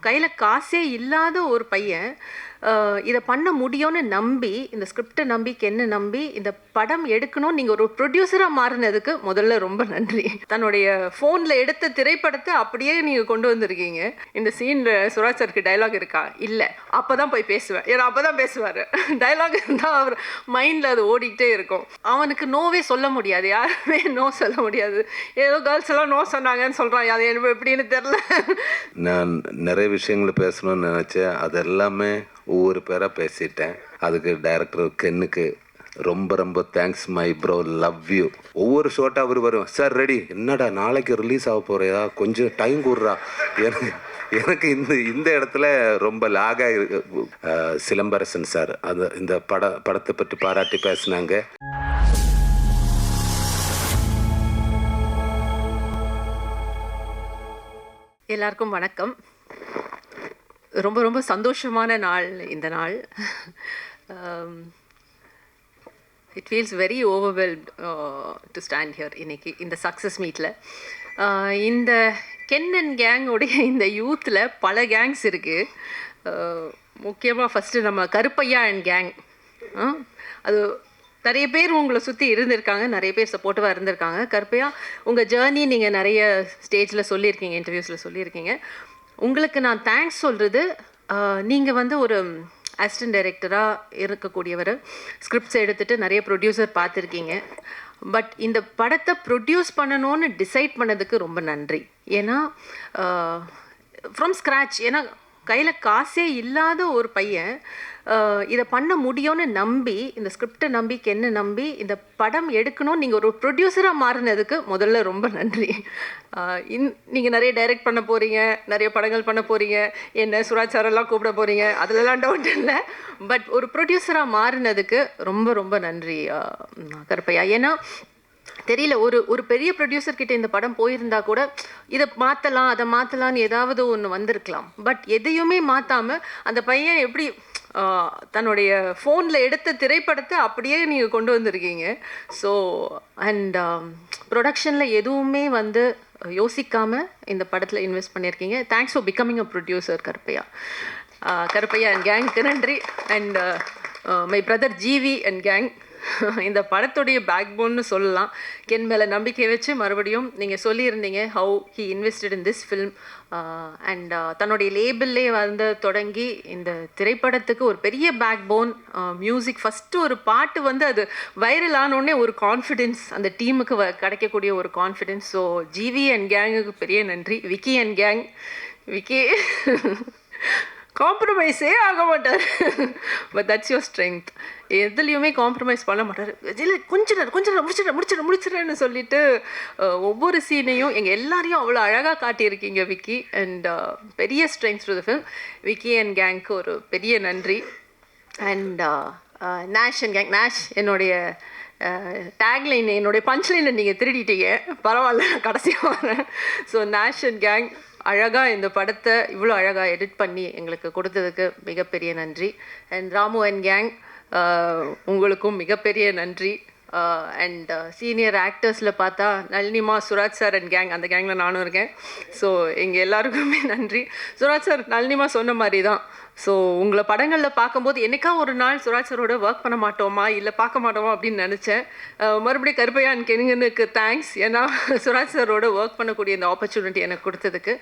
கையில் காசே இல்லாத ஒரு பையன் இதை பண்ண முடியும்னு நம்பி, இந்த ஸ்கிரிப்டை நம்பி, கென்னை நம்பி இந்த படம் எடுக்கணும் நீங்கள் ஒரு ப்ரொடியூசராக மாறினதுக்கு முதல்ல ரொம்ப நன்றி. தன்னுடைய ஃபோனில் எடுத்த திரைப்படத்தை அப்படியே நீங்கள் கொண்டு வந்திருக்கீங்க. இந்த சீனில் சுராஜ் சாருக்கு டைலாக் இருக்கா? இல்லை, அப்போ தான் போய் பேசுவேன். ஏன்னா அப்போ தான் பேசுவார். டைலாக் இருந்தால் அவர் மைண்டில் அது ஓடிக்கிட்டே இருக்கும். அவனுக்கு நோவே சொல்ல முடியாது, யாருமே நோ சொல்ல முடியாது. ஏதோ கேர்ள்ஸ் எல்லாம் நோ சொன்னாங்கன்னு சொல்கிறான், அது எனக்கு எப்படின்னு தெரில. நான் நிறைய விஷயங்களை பேசணும்னு நினச்சேன், அது எல்லாமே ஒவ்வொரு பேராக பேசிட்டேன். அதுக்கு டைரக்டர் கென்னுக்கு ரொம்ப ரொம்ப thanks my bro, love you. ஒவ்வொரு ஷோட்டாக அவர் வரும், சார் ரெடி, என்னடா நாளைக்கு ரிலீஸ் ஆக போறியா, கொஞ்சம் டைம் கொடுறா. எனக்கு இந்த இடத்துல ரொம்ப லாகாக இருக்கு. சிலம்பரசன் சார் இந்த படத்தை பற்றி பாராட்டி பேசினாங்க. எல்லாருக்கும் வணக்கம். ரொம்ப ரொம்ப சந்தோஷமான நாள் இந்த நாள். It feels very overwhelmed to stand here இன்னைக்கு இந்த சக்ஸஸ் மீட்டில். இந்த கென் அண்ட் கேங்கோடைய இந்த யூத்தில் பல கேங்ஸ் இருக்குது. முக்கியமாக ஃபஸ்ட்டு நம்ம கருப்பையா அண்ட் கேங், அது நிறைய பேர் உங்களை சுற்றி இருந்திருக்காங்க, நிறைய பேர் சப்போர்ட்டிவாக இருந்திருக்காங்க. கருப்பையா, உங்கள் ஜேர்னி நீங்கள் நிறைய ஸ்டேஜில் சொல்லியிருக்கீங்க, இன்டர்வியூஸில் சொல்லியிருக்கீங்க. உங்களுக்கு நான் தேங்க்ஸ் சொல்கிறது, நீங்கள் வந்து ஒரு அசிஸ்டன்ட் டைரக்டராக இருக்கக்கூடியவர், ஸ்கிரிப்ட்ஸ் எடுத்துகிட்டு நிறைய ப்ரொடியூசர் பார்த்துருக்கீங்க. பட் இந்த படத்தை ப்ரொடியூஸ் பண்ணணும்னு டிசைட் பண்ணதுக்கு ரொம்ப நன்றி. ஏன்னா ஃப்ரம் ஸ்க்ராட்ச், ஏன்னா கையில் காசே இல்லாத ஒரு பையன் இதை பண்ண முடியும்னு நம்பி, இந்த ஸ்கிரிப்டை நம்பி, கென்னை நம்பி இந்த படம் எடுக்கணும் நீங்கள் ஒரு ப்ரொடியூசராக மாறினதுக்கு முதல்ல ரொம்ப நன்றி. நீங்கள் நிறைய டைரக்ட் பண்ண போகிறீங்க, நிறைய படங்கள் பண்ண போகிறீங்க, என்ன சுராஜ் சாரெல்லாம் கூப்பிட போகிறீங்க, அதிலலாம் டவுட் இல்லை. பட் ஒரு ப்ரொடியூசராக மாறினதுக்கு ரொம்ப ரொம்ப நன்றி கருப்பையா. ஏன்னா தெரியல, ஒரு பெரிய ப்ரொடியூசர்கிட்ட இந்த படம் போயிருந்தா கூட இதை மாற்றலாம், அதை மாற்றலான்னு ஏதாவது ஒன்று வந்திருக்கலாம். பட் எதையுமே மாற்றாமல் அந்த பையன் எப்படி தன்னுடைய ஃபோனில் எடுத்த திரைப்படத்தை அப்படியே நீங்கள் கொண்டு வந்திருக்கீங்க. ஸோ அண்ட் ப்ரொடக்ஷனில் எதுவுமே வந்து யோசிக்காமல் இந்த படத்தில் இன்வெஸ்ட் பண்ணியிருக்கீங்க. Thanks for becoming a producer Karuppaiya. Karuppaiya and கேங்க்கு நன்றி. And my brother GV and gang, இந்த படத்துடைய பேக்போன்னு சொல்லலாம். கென் மேலே நம்பிக்கை வச்சு மறுபடியும் நீங்கள் சொல்லியிருந்தீங்க how he invested in this film. And தன்னுடைய லேபிள்லே வந்து தொடங்கி இந்த திரைப்படத்துக்கு ஒரு பெரிய பேக்போன், மியூசிக், ஃபஸ்ட்டு ஒரு பாட்டு வந்து அது வைரல் ஆனோடனே ஒரு கான்ஃபிடென்ஸ் அந்த டீமுக்கு கிடைக்கக்கூடிய ஒரு கான்ஃபிடென்ஸ். ஸோ ஜிவி அண்ட் கேங்குக்கு பெரிய நன்றி. விக்கி அண்ட் கேங், விக்கி காம்ப்ரமைஸே ஆக மாட்டார். But that's your strength. எதுலேயுமே காம்ப்ரமைஸ் பண்ண மாட்டார். இல்லை கொஞ்ச நேரம் முடிச்சிடறேன்னு சொல்லிட்டு ஒவ்வொரு சீனையும் எங்கள் எல்லாரையும் அவ்வளோ அழகாக காட்டியிருக்கீங்க விக்கி. அண்ட் பெரிய strength to the film. Vicky and கேங்க்கு ஒரு பெரிய நன்றி. And Nesh and gang, Nesh என்னுடைய டேக்லைன், என்னுடைய பஞ்ச்லைனை நீங்கள் திருடிட்டீங்க, பரவாயில்ல, நான் கடைசியாக வரேன். ஸோ நேஷ் அண்ட் கேங் அழகாக இந்த படத்தை இவ்வளோ அழகாக எடிட் பண்ணி எங்களுக்கு கொடுத்ததுக்கு மிகப்பெரிய நன்றி. அண்ட் ராமு அண்ட் கேங், உங்களுக்கும் மிகப்பெரிய நன்றி. அண்ட் சீனியர் ஆக்டர்ஸில் பார்த்தா நளினிமா, சுராஜ் சார் அண்ட் கேங், அந்த கேங்கில் நானும் இருக்கேன். ஸோ எங்கள் எல்லாருக்குமே நன்றி. சுராஜ் சார், நளினிமா சொன்ன மாதிரி தான். ஸோ உங்களை படங்களில் பார்க்கும்போது என்னைக்கா ஒரு நாள் சுராஜ் சாரோட ஒர்க் பண்ண மாட்டோமா, இல்லை பார்க்க மாட்டோமா அப்படின்னு நினச்சேன். மறுபடியும் கருப்பையா அண்ட் கெனுங்கனுக்கு தேங்க்ஸ். ஏன்னா சுராஜ் சாரோட ஒர்க் பண்ணக்கூடிய இந்த ஆப்பர்ச்சுனிட்டி எனக்கு கொடுத்ததுக்கு.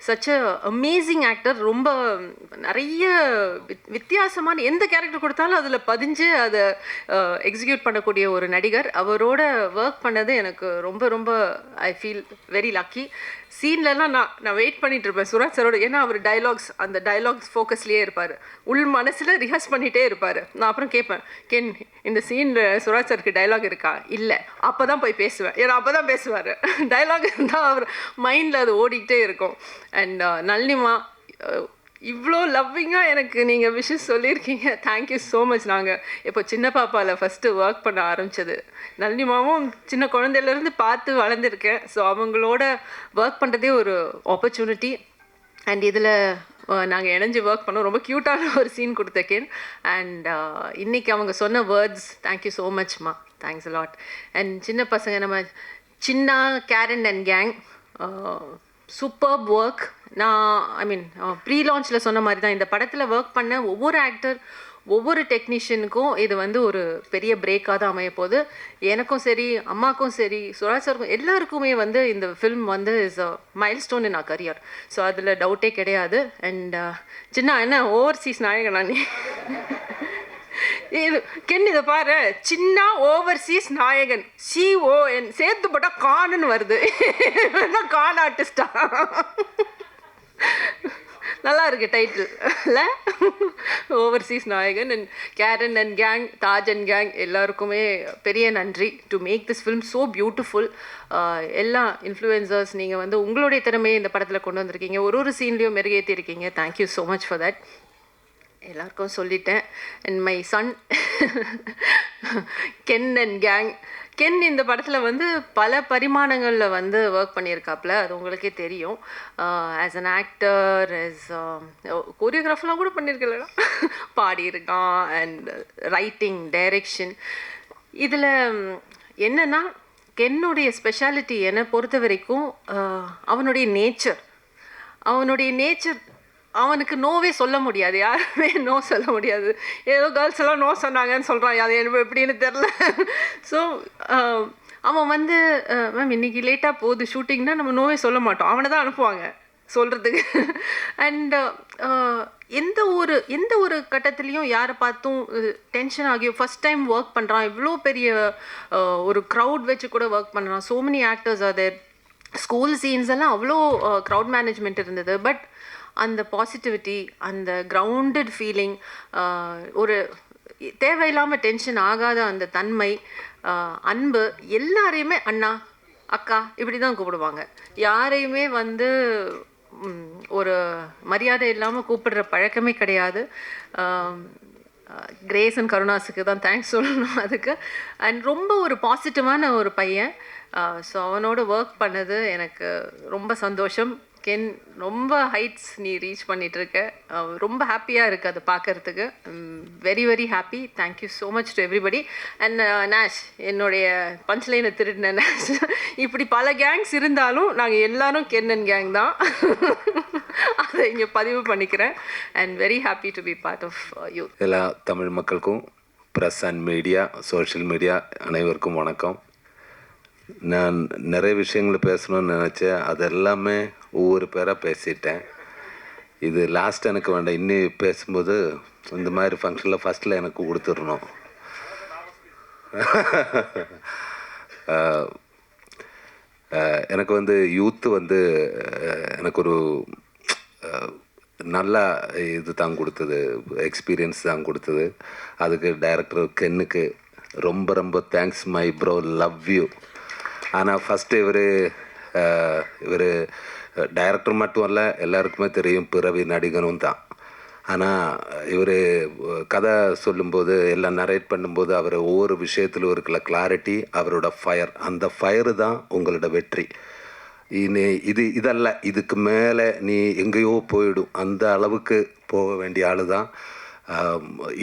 Such a amazing actor. ரொம்ப நிறைய வித்தியாசமான எந்த கேரக்டர் கொடுத்தாலும் அதில் பதிஞ்சு அதை எக்ஸிக்யூட் பண்ணக்கூடிய ஒரு நடிகர். அவரோட ஒர்க் பண்ணது எனக்கு ரொம்ப ரொம்ப ஐ ஃபீல் வெரி லக்கி. சீன்லலாம் நான் வெயிட் பண்ணிட்டு இருப்பேன் சுராஜ் சாரோட. ஏன்னா அவர் டைலாக்ஸ், அந்த டைலாக்ஸ் ஃபோக்கஸ்லேயே இருப்பார், உள் மனசில் ரிஹர்ஸ் பண்ணிகிட்டே இருப்பார். நான் அப்புறம் கேட்பேன், கென் இந்த சீனில் சுராஜ் சாருக்கு டைலாக் இருக்கா? இல்லை, அப்போ தான் போய் பேசுவேன். ஏன்னா அப்போ தான் பேசுவார். டைலாக் இருந்தால் அவர் மைண்டில் அது ஓடிக்கிட்டே இருக்கும். அண்ட் நளினிமா, இவ்வளோ லவ்விங்காக எனக்கு நீங்கள் விஷஸ் சொல்லியிருக்கீங்க. Thank you so much. நாங்கள் இப்போ சின்ன பாப்பாவில் ஃபஸ்ட்டு ஒர்க் பண்ண ஆரம்பித்தது, நளினிமாவும் சின்ன குழந்தையிலேருந்து பார்த்து வளர்ந்துருக்கேன். ஸோ அவங்களோட ஒர்க் பண்ணுறதே ஒரு ஆப்பர்ச்சுனிட்டி. அண்ட் இதில் நாங்கள் இணைஞ்சு ஒர்க் பண்ணோம். ரொம்ப க்யூட்டான ஒரு சீன் கொடுத்தேன். அண்ட் இன்றைக்கி அவங்க சொன்ன வேர்ட்ஸ், தேங்க்யூ ஸோ மச்மா, தேங்க்ஸ் அ லாட். அண்ட் சின்ன பசங்க, நம்ம சின்ன Karen and gang, superb work. நான் ஐ மீன் ப்ரீ லான்ச்சில் சொன்ன மாதிரி தான் இந்த படத்தில் ஒர்க் பண்ண ஒவ்வொரு ஆக்டர் ஒவ்வொரு டெக்னீஷியனுக்கும் இது வந்து ஒரு பெரிய பிரேக்காக தான் அமைய போகுது. எனக்கும் சரி, அம்மாக்கும் சரி, சுராஜ் சாருக்கும் எல்லாருக்குமே வந்து இந்த ஃபில்ம் வந்து is a milestone in our career. So அதில் டவுட்டே கிடையாது. அண்ட் சின்ன என்ன ஓவர்சீஸ் நாயகனா நீ இது கென் இதை பாரு, சின்ன ஓவர்சீஸ் நாயகன் CON சேர்த்து போட்டால் கான்னு வருது. கான் ஆர்டிஸ்டா? நல்லா இருக்கு டைட்டில் இல்லை? ஓவர்சீஸ் நாயகன். And Karen and gang, Taj and gang எல்லாருக்குமே பெரிய நன்றி to make this film so beautiful. எல்லா இன்ஃப்ளூயன்சர்ஸ் நீங்கள் வந்து உங்களுடைய திறமையை இந்த படத்தில் கொண்டு வந்திருக்கீங்க, ஒரு சீன்லேயும் மெருகேற்றி இருக்கீங்க. Thank you so much for that. எல்லாருக்கும் சொல்லிட்டேன். And my son Ken and gang. Ken இந்த படத்தில் வந்து பல பரிமாணங்களில் வந்து ஒர்க் பண்ணியிருக்காப்புல, அது உங்களுக்கே தெரியும். ஆஸ் அன் ஆக்டர், ஆஸ் கோரியோகிராஃபர்லாம் கூட பண்ணியிருக்கல, பாடியிருக்கான். And writing, direction. இதில் என்னென்னா கென்னுடைய ஸ்பெஷாலிட்டி என்னை பொறுத்த வரைக்கும் அவனுடைய நேச்சர். அவனுக்கு நோவே சொல்ல முடியாது, யாருமே நோ சொல்ல முடியாது. ஏதோ கேர்ள்ஸ் எல்லாம் நோ சொன்னாங்கன்னு சொல்கிறான், அது எப்படின்னு தெரில. ஸோ அவன் வந்து மேம் இன்றைக்கி லேட்டாக போகுது ஷூட்டிங்னா நம்ம நோவே சொல்ல மாட்டோம், அவனை தான் அனுப்புவாங்க சொல்கிறதுக்கு. அண்ட் எந்த ஒரு கட்டத்துலேயும் யாரை பார்த்தும் டென்ஷன் ஆகியும் ஃபஸ்ட் டைம் ஒர்க் பண்ணுறான், இவ்வளோ பெரிய ஒரு க்ரௌட் வச்சு கூட ஒர்க் பண்ணுறான். So many actors are there. School scenes எல்லாம் அவ்வளோ க்ரௌட் மேனேஜ்மெண்ட் இருந்தது. பட் அந்த பாசிட்டிவிட்டி, அந்த கிரவுண்டட் ஃபீலிங், ஒரு தேவையில்லாமல் டென்ஷன் ஆகாத அந்த தன்மை, அன்பு, எல்லாரையுமே அண்ணா அக்கா இப்படி தான் கூப்பிடுவாங்க. யாரையுமே வந்து ஒரு மரியாதை இல்லாமல் கூப்பிடுற பழக்கமே கிடையாது. கிரேஸ் அண்ட் கருணாஸுக்கு தான் தேங்க்ஸ் சொல்லணும் அதுக்கு. அண்ட் ரொம்ப ஒரு பாசிட்டிவான ஒரு பையன். ஸோ அவனோட ஒர்க் பண்ணது எனக்கு ரொம்ப சந்தோஷம். கென் ரொம்ப ஹைட்ஸ் நீ ரீச் பண்ணிகிட்ருக்க, ரொம்ப ஹாப்பியாக இருக்குது அதை பார்க்குறதுக்கு. Very very happy. Thank you so much to everybody. And நேஷ், என்னுடைய பஞ்ச்லைனை திருடின நேஷ். இப்படி பல கேங்ஸ் இருந்தாலும் நாங்கள் எல்லாரும் கென் அண்ட் கேங் தான். அதை இங்கே பதிவு பண்ணிக்கிறேன். And very happy to be part of you. எல்லா தமிழ் மக்களுக்கும், press and media, social media அனைவருக்கும் வணக்கம். நான் நிறைய விஷயங்கள் பேசணும்னு நினச்சேன், அது எல்லாமே ஒவ்வொரு பேராக பேசிட்டேன். இது லாஸ்ட் எனக்கு வேண்டாம், இன்னும் பேசும்போது இந்த மாதிரி ஃபங்க்ஷனில் ஃபஸ்ட்டில் எனக்கு கொடுத்துடணும். எனக்கு வந்து யூத்து வந்து எனக்கு ஒரு நல்ல இது தான் கொடுத்தது, எக்ஸ்பீரியன்ஸ் தான் கொடுத்தது. அதுக்கு டைரக்டர் கென்னுக்கு ரொம்ப ரொம்ப thanks my bro, love you. ஆனால் ஃபஸ்ட்டு இவர் டைரக்டர் மட்டும் இல்லை, எல்லாருக்குமே தெரியும் பிறவி நடிகனும் தான். ஆனால் இவர் கதை சொல்லும்போது எல்லாம் நரேட் பண்ணும்போது அவர் ஒவ்வொரு விஷயத்திலும் இருக்கிற கிளாரிட்டி, அவரோட ஃபயர், அந்த ஃபயரு தான் உங்களோட வெற்றி. இதல்ல, இதுக்கு மேலே நீ எங்கேயோ போயிடும், அந்த அளவுக்கு போக வேண்டிய ஆள் தான்.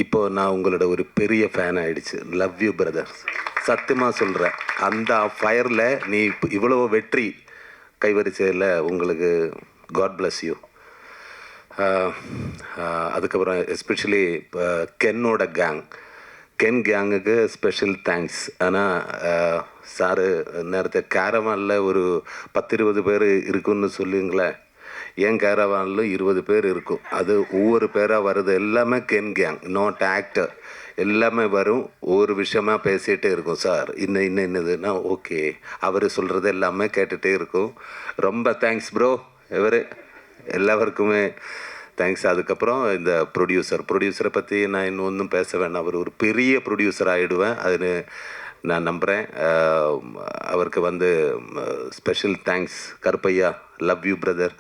இப்போ நான் உங்களோட ஒரு பெரிய ஃபேன் ஆகிடுச்சு. லவ் யூ பிரதர், சத்தியமாக சொல்கிறேன். அந்த ஃபயரில் நீ இவ்வளோ வெற்றி கைவரிசையில் உங்களுக்கு காட் பிளஸ் யூ. அதுக்கப்புறம் எஸ்பெஷலி இப்போ கென்னோட கென் கேங்குக்கு ஸ்பெஷல் தேங்க்ஸ். ஆனால் சாரு நேரத்தை கேரவானில் ஒரு 10-20 பேர் இருக்குன்னு சொல்லுங்களேன், என் கேரவானில் 20 பேர் இருக்கும். அது ஒவ்வொரு பேராக வருது, எல்லாமே கென் கேங், நாட் ஆக்டர். எல்லாமே வரும், ஒவ்வொரு விஷயமா பேசிகிட்டே இருக்கும். சார் இன்னதுன்னா ஓகே, அவர் சொல்கிறது எல்லாமே கேட்டுகிட்டே இருக்கும். ரொம்ப தேங்க்ஸ் ப்ரோ, எல்லாருக்குமே தேங்க்ஸ். அதுக்கப்புறம் இந்த ப்ரொடியூசரை பற்றி நான் இன்னும் ஒன்றும் பேச வேண்டாம். அவர் ஒரு பெரிய ப்ரொடியூசர் ஆகிடுவேன், அதுன்னு நான் நம்புகிறேன். அவருக்கு வந்து special thanks. Karuppaiya, love you brother.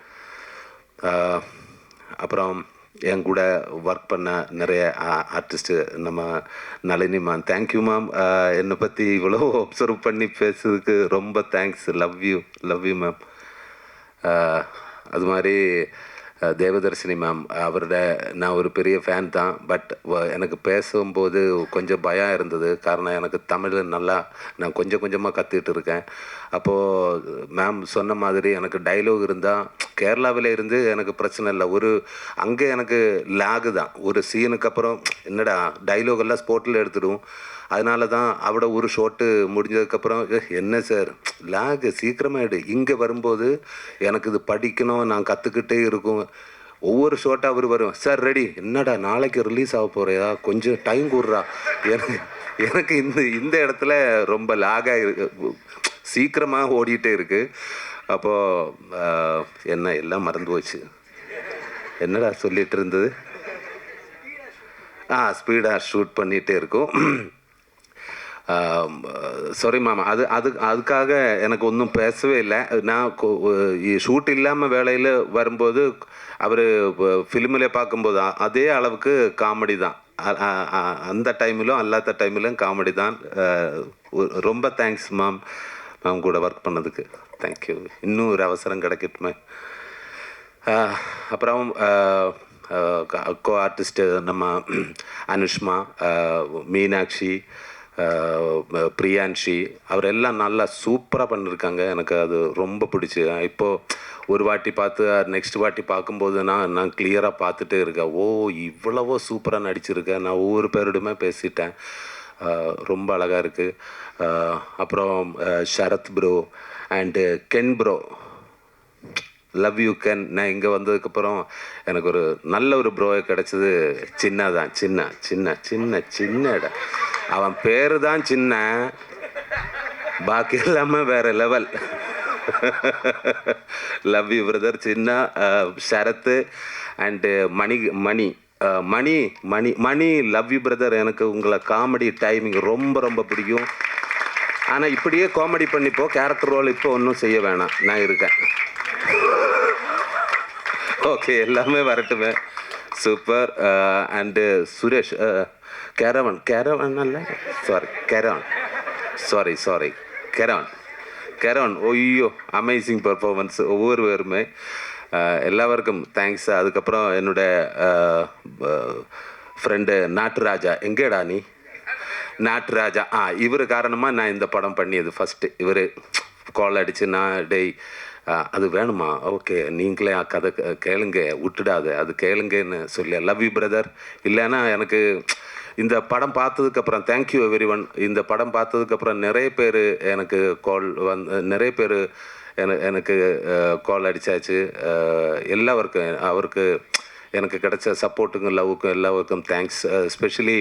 அப்புறம் என் கூட ஒர்க் பண்ண நிறைய ஆர்டிஸ்ட்டு, நம்ம நளினி மேம், தேங்க்யூ மேம். என்னை பற்றி இவ்வளோ அப்சர்வ் பண்ணி பேசுறதுக்கு ரொம்ப தேங்க்ஸ். Love you ma'am. அது மாதிரி தேவதர்ஷினி மேம், அவரோட நான் ஒரு பெரிய ஃபேன் தான். பட் எனக்கு பேசும்போது கொஞ்சம் பயம் இருந்தது. காரணம், எனக்கு தமிழ் நான் கொஞ்சம் கொஞ்சமாக கற்றுக்கிட்டு இருக்கேன். அப்போது மேம் சொன்ன மாதிரி எனக்கு டைலாக் இருந்தால் கேரளாவில் இருந்து எனக்கு பிரச்சனை இல்லை. அங்கே எனக்கு லேகு தான். ஒரு சீனுக்கு அப்புறம் என்னடா டைலாக் எல்லாம் ஸ்போர்ட்டில் எடுத்துடும். அதனால தான் அவட ஒரு ஷோட்டு முடிஞ்சதுக்கப்புறம் என்ன சார் லேகு சீக்கிரமாகிடு. இங்கே வரும்போது எனக்கு இது படிக்கணும், நான் கற்றுக்கிட்டே இருக்கும். ஒவ்வொரு ஷோட்டாக அவர் வரும், சார் ரெடி, என்னடா நாளைக்கு ரிலீஸ் ஆக போகிறதா, கொஞ்சம் டைம் கூடுறா. எனக்கு இந்த இடத்துல ரொம்ப லேகாக இருக்கு, சீக்கிரமாக ஓடிட்டே இருக்குது. அப்போது என்ன எல்லாம் மறந்து போச்சு. என்னடா சொல்லிகிட்டு இருந்தது, ஸ்பீடாக ஷூட் பண்ணிகிட்டே இருக்கும். சாரி மாமா, அதுக்காக எனக்கு ஒன்றும் பேசவே இல்லை. நான் ஷூட் இல்லாமல் வேலையில் வரும்போது அவர் ஃபிலிமில் பார்க்கும்போது அதே அளவுக்கு காமெடி தான். அந்த டைமிலும் அல்லாத டைமிலும் காமெடி தான். ரொம்ப தேங்க்ஸ் மேம் கூட ஒர்க் பண்ணதுக்கு. தேங்க்யூ. இன்னும் ஒரு அவசரம் கிடைக்கட்டுமே. அப்புறம் கோ ஆர்டிஸ்ட்டு நம்ம அனுஷ்மா, மீனாட்சி, பிரியான்ஷி, அவரெல்லாம் நல்லா சூப்பராக பண்ணியிருக்காங்க. எனக்கு அது ரொம்ப பிடிச்சி. இப்போது ஒரு வாட்டி பார்த்து நெக்ஸ்ட் வாட்டி பார்க்கும்போது நான் கிளியராக பார்த்துட்டே இருக்கேன். இவ்வளவோ சூப்பராக நடிச்சிருக்கேன். நான் ஒவ்வொரு பேரிடுமே பேசிட்டேன். ரொம்ப அழகாக இருக்குது. அப்புறம் Sharath bro and Ken bro, love you Ken. நான் இங்கே வந்ததுக்கப்புறம் எனக்கு ஒரு நல்ல ஒரு ப்ரோவை கிடச்சது. சின்ன இடம். அவன் பேர் தான் சின்ன, பாக்கி எல்லாமே வேறு லெவல். லவ் யூ பிரதர் சின்ன. Sharath and Mani love you brother. எனக்கு உங்களை காமெடி டைமிங் ரொம்ப பிடிக்கும். ஆனால் இப்படியே காமெடி பண்ணிப்போ, கேரக்டர் ரோல் இப்போ ஒன்றும் செய்ய வேணாம், நான் இருக்கேன். ஓகே, எல்லாமே வரட்டுமே. சூப்பர். அண்டு சுரேஷ், கேரவன் அல்ல, கேரவன். ஐயோ, அமேசிங் பர்ஃபார்மன்ஸ் ஒவ்வொருவருமே. எல்லாருக்கும் தேங்க்ஸ். அதுக்கப்புறம் என்னோட ஃப்ரெண்டு நாட்டுராஜா, எங்கேடா நீ நாட்டுராஜா, இவர் காரணமாக நான் இந்த படம் பண்ணியது. ஃபஸ்ட்டு இவர் கால் அடித்து, நான் அது வேணுமா, ஓகே நீங்களே கதை கேளுங்க, விட்டுடாத, அது கேளுங்கன்னு சொல்லி லவ் யூ பிரதர். இல்லைன்னா எனக்கு இந்த படம் பார்த்ததுக்கப்புறம் தேங்க்யூ எவ்ரி ஒன். இந்த படம் பார்த்ததுக்கப்புறம் நிறைய பேர் எனக்கு நிறைய பேர் எனக்கு கால் அடித்தாச்சு. அவருக்கு எனக்கு கிடைச்ச சப்போர்ட்டுங்க, லவ்வுக்கும் எல்லாருக்கும் தேங்க்ஸ். எஸ்பெஷலி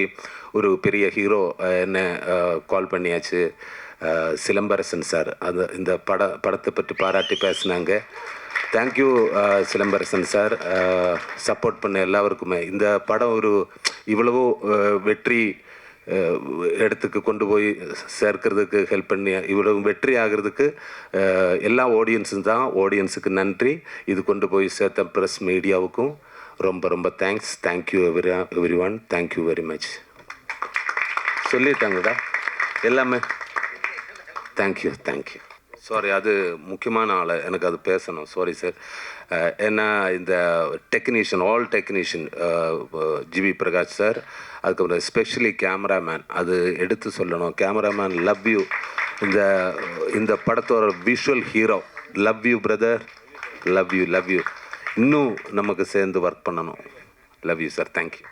ஒரு பெரிய ஹீரோ என்ன கால் பண்ணியாச்சு, சிலம்பரசன் சார். இந்த படத்தை பற்றி பாராட்டி பேசினாங்க. தேங்க்யூ சிலம்பரசன் சார், சப்போர்ட் பண்ண எல்லாருக்குமே. இந்த படம் இவ்வளவோ வெற்றி இடத்துக்கு கொண்டு போய் சேர்க்கிறதுக்கு ஹெல்ப் பண்ணி இவ்வளவு வெற்றி ஆகிறதுக்கு எல்லா ஆடியன்ஸுக்கு நன்றி. இது கொண்டு போய் சேர்த்த ப்ரெஸ் மீடியாவுக்கும் ரொம்ப thanks. Thank you everyone. Thank you very much. சொல்லிட்டாங்கடா எல்லாமே. தேங்க்யூ. சாரி, அது முக்கியமான ஆள், எனக்கு அது பேசணும். Sorry sir. ஏன்னா இந்த all technician GV Prakash sir, அதுக்கப்புறம் எஸ்பெஷலி கேமராமேன், அது எடுத்து சொல்லணும். Cameraman love you. இந்த படத்தோட visual hero, love you brother, love you. இன்னும் நமக்கு சேர்ந்து ஒர்க் பண்ணணும். Love you sir. தேங்க்யூ.